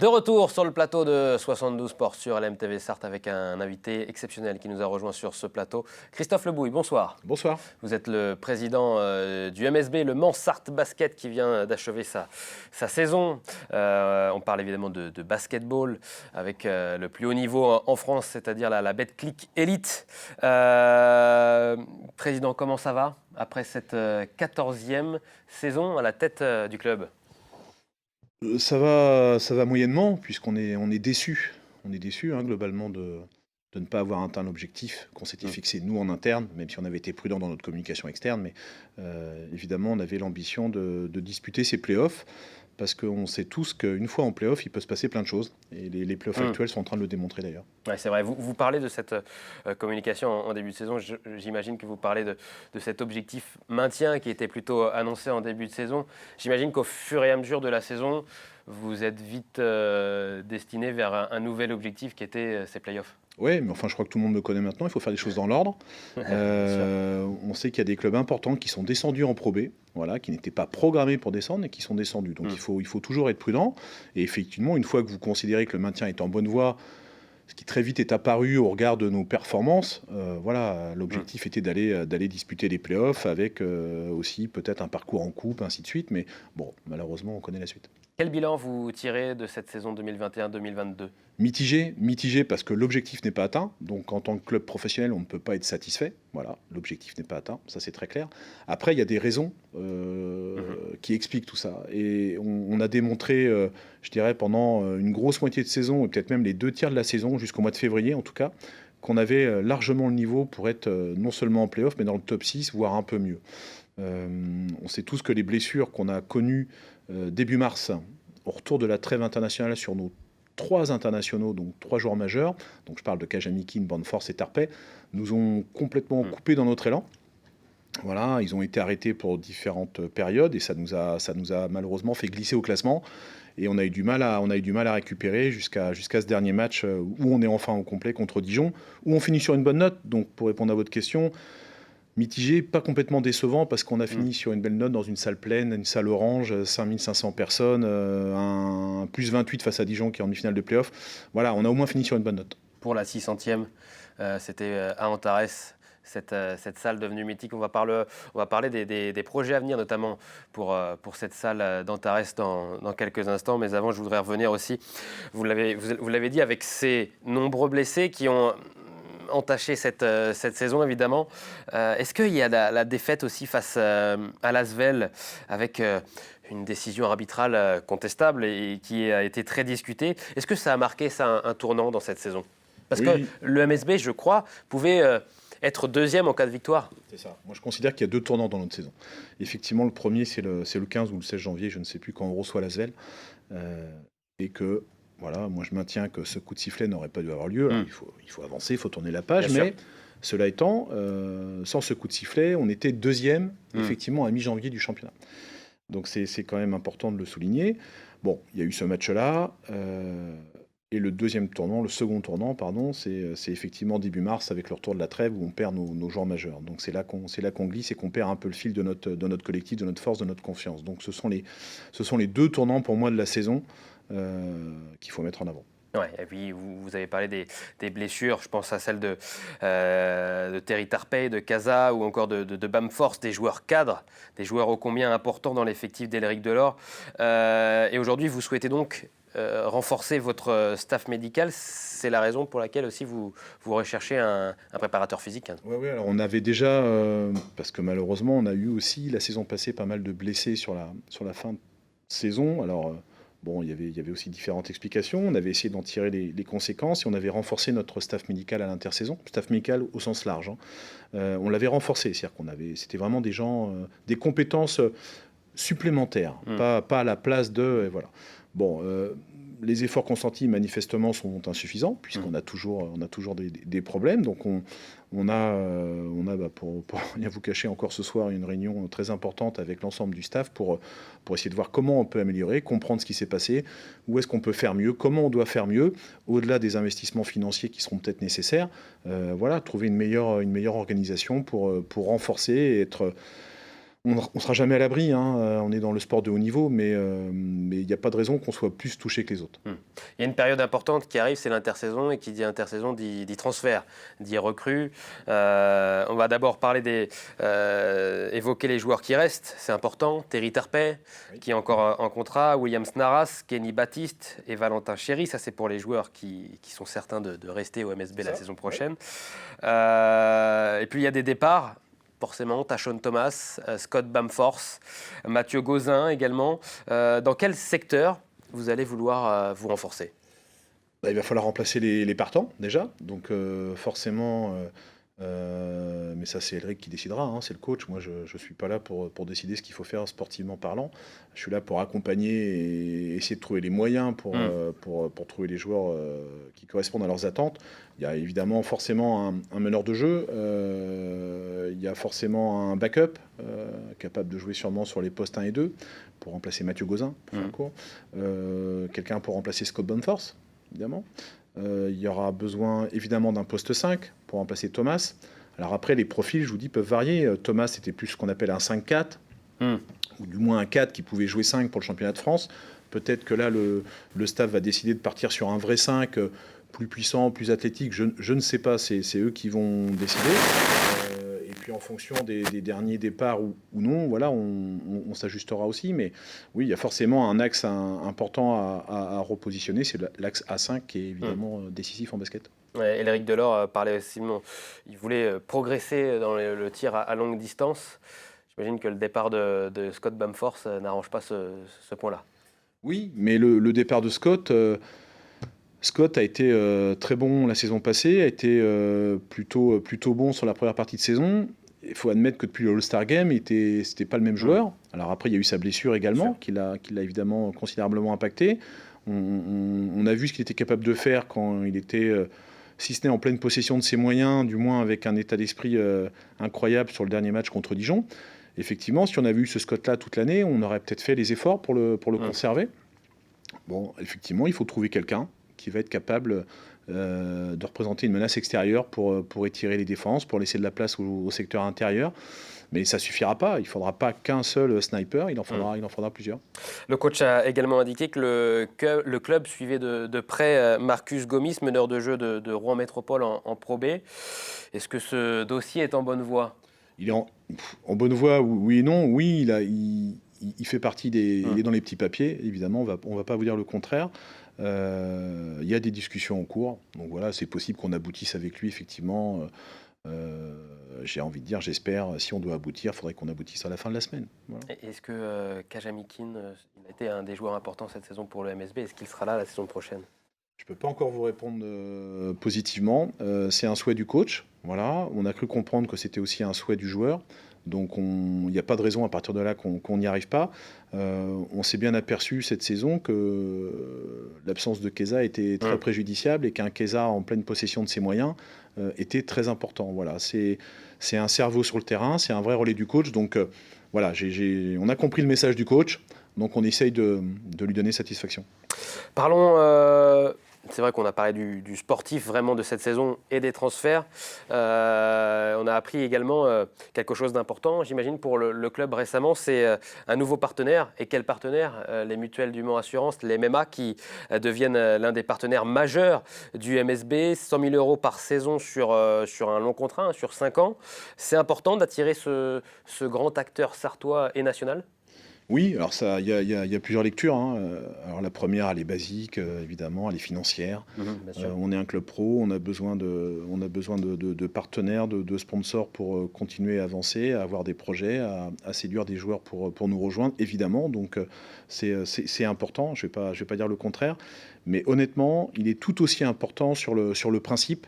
De retour sur le plateau de 72 Sport sur LMTV Sarthe avec un invité exceptionnel qui nous a rejoint sur ce plateau. Christophe Lebouy, bonsoir. Bonsoir. Vous êtes le président du MSB, le Mans Sarthe Basket qui vient d'achever sa saison. On parle évidemment de basketball avec le plus haut niveau en France, c'est-à-dire la Betclic Elite. Président, comment ça va après cette 14e saison à la tête du club ? Ça va moyennement, puisqu'on est déçus. On est déçus globalement de ne pas avoir atteint l'objectif qu'on s'était fixé nous en interne, même si on avait été prudent dans notre communication externe. Mais évidemment, on avait l'ambition de disputer ces playoffs, parce qu'on sait tous qu'une fois en playoff, il peut se passer plein de choses. Et les playoffs actuels sont en train de le démontrer d'ailleurs. Ouais, c'est vrai. Vous parlez de cette communication en début de saison. J'imagine que vous parlez de cet objectif maintien qui était plutôt annoncé en début de saison. J'imagine qu'au fur et à mesure de la saison, vous êtes vite destiné vers un nouvel objectif qui était ces playoffs. Oui, mais enfin, je crois que tout le monde me connaît maintenant. Il faut faire les choses dans l'ordre. On sait qu'il y a des clubs importants qui sont descendus en Pro B, voilà, qui n'étaient pas programmés pour descendre et qui sont descendus. Donc il faut toujours être prudent. Et effectivement, une fois que vous considérez que le maintien est en bonne voie, ce qui très vite est apparu au regard de nos performances, voilà, l'objectif était d'aller disputer les playoffs avec aussi peut-être un parcours en coupe, ainsi de suite. Mais bon, malheureusement, on connaît la suite. Quel bilan vous tirez de cette saison 2021-2022 ? Mitigé parce que l'objectif n'est pas atteint. Donc en tant que club professionnel, on ne peut pas être satisfait. Voilà, l'objectif n'est pas atteint, ça c'est très clair. Après, il y a des raisons qui expliquent tout ça. Et on a démontré, je dirais, pendant une grosse moitié de saison, et peut-être même les 2 tiers de la saison, jusqu'au mois de février en tout cas, qu'on avait largement le niveau pour être non seulement en play-off, mais dans le top 6, voire un peu mieux. On sait tous que les blessures qu'on a connues début mars, au retour de la trêve internationale sur nos 3 internationaux, donc 3 joueurs majeurs, donc je parle de Kajamikin, Banforce et Tarpey, nous ont complètement coupé dans notre élan. Voilà, ils ont été arrêtés pour différentes périodes et ça nous a malheureusement fait glisser au classement. Et on a eu du mal à récupérer jusqu'à ce dernier match où on est enfin au complet contre Dijon, où on finit sur une bonne note. Donc pour répondre à votre question, mitigé, pas complètement décevant, parce qu'on a fini sur une belle note dans une salle pleine, une salle orange, 5500 personnes, un plus 28 face à Dijon qui est en demi-finale de play-off. Voilà, on a au moins fini sur une bonne note. Pour la 600e, c'était à Antares, cette salle devenue mythique. On va parler des projets à venir, notamment pour cette salle d'Antares dans quelques instants. Mais avant, je voudrais revenir aussi, vous l'avez dit, avec ces nombreux blessés qui ont entaché cette saison, évidemment. Est-ce qu'il y a la défaite aussi face à l'Asvel avec une décision arbitrale contestable et qui a été très discutée? Est-ce que ça a marqué un tournant dans cette saison? Parce que le MSB, je crois, pouvait être deuxième en cas de victoire. C'est ça. Moi, je considère qu'il y a 2 tournants dans notre saison. Effectivement, le premier, c'est le 15 ou le 16 janvier, je ne sais plus, quand on reçoit l'Asvel. Et que... Voilà, moi je maintiens que ce coup de sifflet n'aurait pas dû avoir lieu. Alors, il faut avancer, il faut tourner la page. Bien mais sûr. Cela étant, sans ce coup de sifflet, on était deuxième, effectivement, à mi-janvier du championnat. Donc c'est quand même important de le souligner. Bon, il y a eu ce match-là. Et le second tournant, c'est effectivement début mars avec le retour de la trêve où on perd nos joueurs majeurs. Donc c'est là qu'on glisse et qu'on perd un peu le fil de notre collectif, de notre force, de notre confiance. Donc ce sont les 2 tournants pour moi de la saison qu'il faut mettre en avant. Ouais, et puis vous avez parlé des blessures, je pense à celle de Terry Tarpey, de Casa ou encore de Bamforce, des joueurs cadres, des joueurs ô combien importants dans l'effectif d'Éric Delors. Et aujourd'hui, vous souhaitez donc renforcer votre staff médical. C'est la raison pour laquelle aussi vous recherchez un préparateur physique. Oui, alors on avait déjà, parce que malheureusement, on a eu aussi la saison passée pas mal de blessés sur la fin de saison. Alors... Bon, il y avait aussi différentes explications. On avait essayé d'en tirer les conséquences et on avait renforcé notre staff médical à l'intersaison, staff médical au sens large. On l'avait renforcé, c'est-à-dire c'était vraiment des gens, des compétences supplémentaires, pas à la place de... Et voilà. Bon, les efforts consentis manifestement sont insuffisants puisqu'on a toujours des problèmes. Donc on a pour rien vous cacher encore ce soir une réunion très importante avec l'ensemble du staff pour essayer de voir comment on peut améliorer, comprendre ce qui s'est passé, où est-ce qu'on peut faire mieux, comment on doit faire mieux, au-delà des investissements financiers qui seront peut-être nécessaires. Voilà, trouver une meilleure organisation pour renforcer et être On ne sera jamais à l'abri, hein, on est dans le sport de haut niveau, mais il n'y a pas de raison qu'on soit plus touché que les autres. Il y a une période importante qui arrive, c'est l'intersaison, et qui dit intersaison dit transfert, dit recrue. On va d'abord évoquer les joueurs qui restent, c'est important. Terry Terpey, qui est encore en contrat, William Snaras, Kenny Baptiste et Valentin Chéry. Ça, c'est pour les joueurs qui sont certains de rester au MSB la saison prochaine. Et puis, il y a des départs. Forcément, Tashon Thomas, Scott Bamforth, Mathieu Gauzin également. Dans quel secteur vous allez vouloir vous renforcer? Il va falloir remplacer les partants déjà, donc forcément, mais ça c'est Elric qui décidera, hein, c'est le coach. Moi je ne suis pas là pour décider ce qu'il faut faire sportivement parlant. Je suis là pour accompagner et essayer de trouver les moyens pour trouver les joueurs qui correspondent à leurs attentes. Il y a évidemment forcément un meneur de jeu, il y a forcément un backup capable de jouer sûrement sur les postes 1 et 2 pour remplacer Mathieu Gauzin, pour faire court. Quelqu'un pour remplacer Scott Bamforth, évidemment. Il y aura besoin évidemment d'un poste 5 pour remplacer Thomas. Alors après, les profils, je vous dis, peuvent varier. Thomas, c'était plus ce qu'on appelle un 5-4, ou du moins un 4 qui pouvait jouer 5 pour le championnat de France. Peut-être que là, le staff va décider de partir sur un vrai 5, plus puissant, plus athlétique. Je ne sais pas, c'est eux qui vont décider. Et puis en fonction des derniers départs ou non, voilà, on s'ajustera aussi. Mais oui, il y a forcément un axe important à repositionner, c'est l'axe A5 qui est évidemment décisif en basket. Ouais, Elric Delors parlait aussi, il voulait progresser dans le tir à longue distance. J'imagine que le départ de Scott Bamforth n'arrange pas ce point-là. Oui, mais le départ de Scott a été très bon la saison passée, a été plutôt bon sur la première partie de saison. Il faut admettre que depuis le All-Star Game, c'était pas le même joueur. Alors après, il y a eu sa blessure également, qui l'a évidemment considérablement impacté. On a vu ce qu'il était capable de faire quand il était, si ce n'est en pleine possession de ses moyens, du moins avec un état d'esprit incroyable sur le dernier match contre Dijon. Effectivement, si on avait eu ce Scott-là toute l'année, on aurait peut-être fait les efforts pour le conserver. Bon, effectivement, il faut trouver quelqu'un qui va être capable de représenter une menace extérieure pour étirer les défenses, pour laisser de la place au secteur intérieur. Mais ça ne suffira pas. Il ne faudra pas qu'un seul sniper, il en faudra plusieurs. Le coach a également indiqué que le club suivait de près Marcus Gomis, meneur de jeu de Rouen Métropole en Pro B. Est-ce que ce dossier est en bonne voie? Il est en bonne voie, oui et non. Oui, il fait partie il est dans les petits papiers, évidemment, on ne va pas vous dire le contraire. Il y a des discussions en cours, donc voilà, c'est possible qu'on aboutisse avec lui, effectivement. J'ai envie de dire, j'espère, si on doit aboutir, il faudrait qu'on aboutisse à la fin de la semaine. Voilà. Est-ce que Kajamikin, il a été un des joueurs importants cette saison pour le MSB, est-ce qu'il sera là la saison prochaine? Je ne peux pas encore vous répondre positivement. C'est un souhait du coach. Voilà. On a cru comprendre que c'était aussi un souhait du joueur. Donc il n'y a pas de raison à partir de là qu'on n'y arrive pas. On s'est bien aperçu cette saison que l'absence de Keza était très préjudiciable et qu'un Keza en pleine possession de ses moyens était très important. Voilà. C'est un cerveau sur le terrain, c'est un vrai relais du coach. Donc voilà, on a compris le message du coach. Donc on essaye de lui donner satisfaction. Parlons, c'est vrai qu'on a parlé du sportif vraiment de cette saison et des transferts. On a appris également quelque chose d'important, j'imagine, pour le club récemment, c'est un nouveau partenaire. Et quel partenaire? Les Mutuelles du Mans Assurance, les MMA, qui deviennent l'un des partenaires majeurs du MSB. 100 000 € par saison sur un long contrat, sur 5 ans. C'est important d'attirer ce grand acteur sartois et national? Oui, alors il y a plusieurs lectures, hein. Alors la première, elle est basique, évidemment, elle est financière. Bien sûr. On est un club pro, on a besoin de partenaires, de sponsors pour continuer à avancer, à avoir des projets, à séduire des joueurs pour nous rejoindre, évidemment. Donc c'est important, je vais pas dire le contraire. Mais honnêtement, il est tout aussi important sur le principe,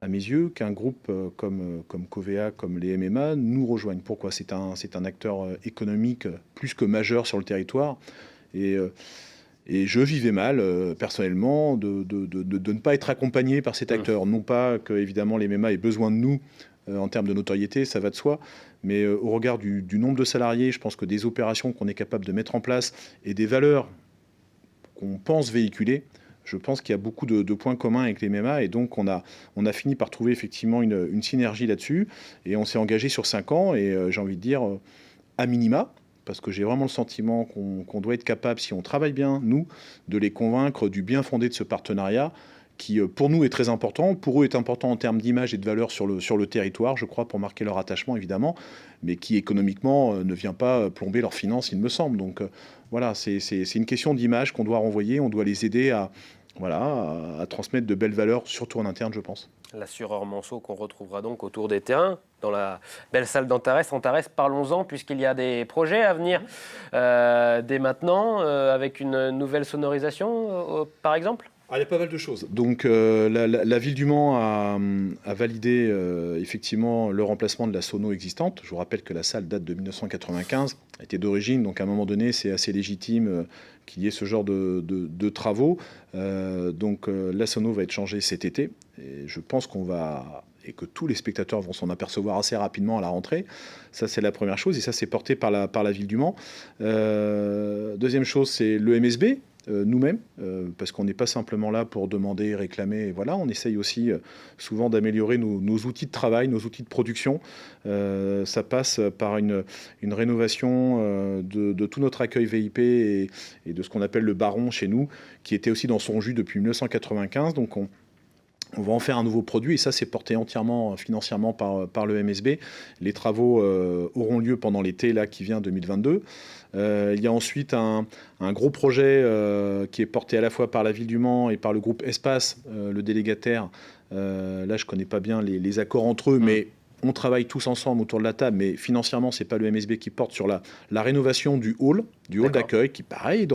à mes yeux, qu'un groupe comme Covea, comme les MMA, nous rejoignent. Pourquoi? C'est un acteur économique plus que majeur sur le territoire. Et je vivais mal, personnellement, de ne pas être accompagné par cet acteur. Non pas que, évidemment, les MMA aient besoin de nous en termes de notoriété, ça va de soi, mais au regard du nombre de salariés, je pense que des opérations qu'on est capable de mettre en place et des valeurs qu'on pense véhiculer, je pense qu'il y a beaucoup de points communs avec les MMA, et donc on a fini par trouver effectivement une synergie là-dessus, et on s'est engagé sur 5 ans, et j'ai envie de dire, à minima, parce que j'ai vraiment le sentiment qu'on doit être capable, si on travaille bien, nous, de les convaincre du bien fondé de ce partenariat, qui pour nous est très important, pour eux est important en termes d'image et de valeur sur le territoire, je crois, pour marquer leur attachement évidemment, mais qui économiquement ne vient pas plomber leurs finances, il me semble. Donc voilà, c'est une question d'image qu'on doit renvoyer, on doit les aider à transmettre de belles valeurs, surtout en interne, je pense. L'assureur Manceau qu'on retrouvera donc autour des terrains, dans la belle salle d'Antares. Antares, parlons-en, puisqu'il y a des projets à venir dès maintenant, avec une nouvelle sonorisation, par exemple. Il y a pas mal de choses. Donc la ville du Mans a validé effectivement le remplacement de la sono existante. Je vous rappelle que la salle date de 1995, elle était d'origine, donc à un moment donné c'est assez légitime qu'il y ait ce genre de travaux. Donc la sono va être changée cet été et je pense et que tous les spectateurs vont s'en apercevoir assez rapidement à la rentrée. Ça, c'est la première chose, et ça, c'est porté par la ville du Mans. Deuxième chose, c'est le MSB. Nous-mêmes, parce qu'on n'est pas simplement là pour demander, réclamer, et voilà, on essaye aussi souvent d'améliorer nos outils de travail, nos outils de production. Ça passe par une rénovation de tout notre accueil VIP et de ce qu'on appelle le baron chez nous, qui était aussi dans son jus depuis 1995. Donc on va en faire un nouveau produit et ça, c'est porté entièrement financièrement par le MSB. Les travaux auront lieu pendant l'été là, qui vient 2022. Il y a ensuite un gros projet qui est porté à la fois par la ville du Mans et par le groupe Espace, le délégataire. Là, je ne connais pas bien les accords entre eux, mais on travaille tous ensemble autour de la table. Mais financièrement, ce n'est pas le MSB qui porte sur la rénovation du hall d'accueil, qui, pareil,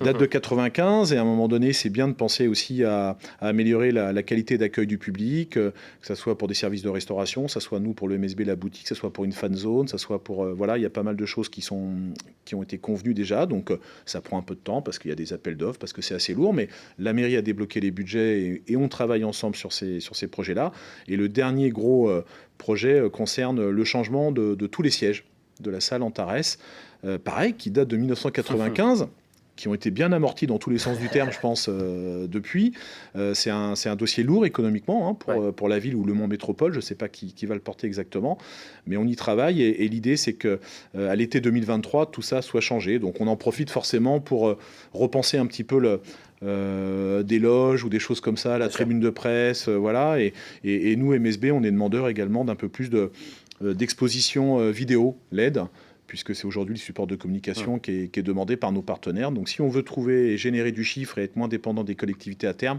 date de 95, et à un moment donné, c'est bien de penser aussi à améliorer la qualité d'accueil du public, que ce soit pour des services de restauration, que ce soit nous pour le MSB, la boutique, que ce soit pour une fan zone, que ce soit pour... voilà, il y a pas mal de choses qui ont été convenues déjà, donc ça prend un peu de temps parce qu'il y a des appels d'offres, parce que c'est assez lourd, mais la mairie a débloqué les budgets et on travaille ensemble sur ces projets-là. Et le dernier gros projet concerne le changement de tous les sièges de la salle Antares, pareil, qui date de 1995, qui ont été bien amortis dans tous les sens du terme, je pense, depuis. C'est un dossier lourd économiquement pour la ville ou le Mans Métropole. Je ne sais pas qui va le porter exactement, mais on y travaille et l'idée, c'est qu'à l'été 2023, tout ça soit changé. Donc on en profite forcément pour repenser un petit peu des loges ou des choses comme ça, la tribune de presse, voilà. Et nous, MSB, on est demandeur également d'un peu plus d'exposition vidéo LED, puisque c'est aujourd'hui le support de communication qui est demandé par nos partenaires. Donc si on veut trouver et générer du chiffre et être moins dépendant des collectivités à terme,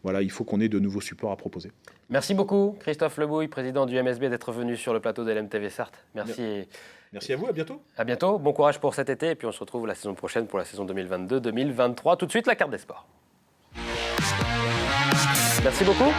voilà, il faut qu'on ait de nouveaux supports à proposer. Merci beaucoup, Christophe Lebouille, président du MSB, d'être venu sur le plateau de LMTV Sarthe. Merci. Merci à vous, à bientôt. À bientôt, bon courage pour cet été, et puis on se retrouve la saison prochaine pour la saison 2022-2023. Tout de suite, la carte des sports. Merci beaucoup.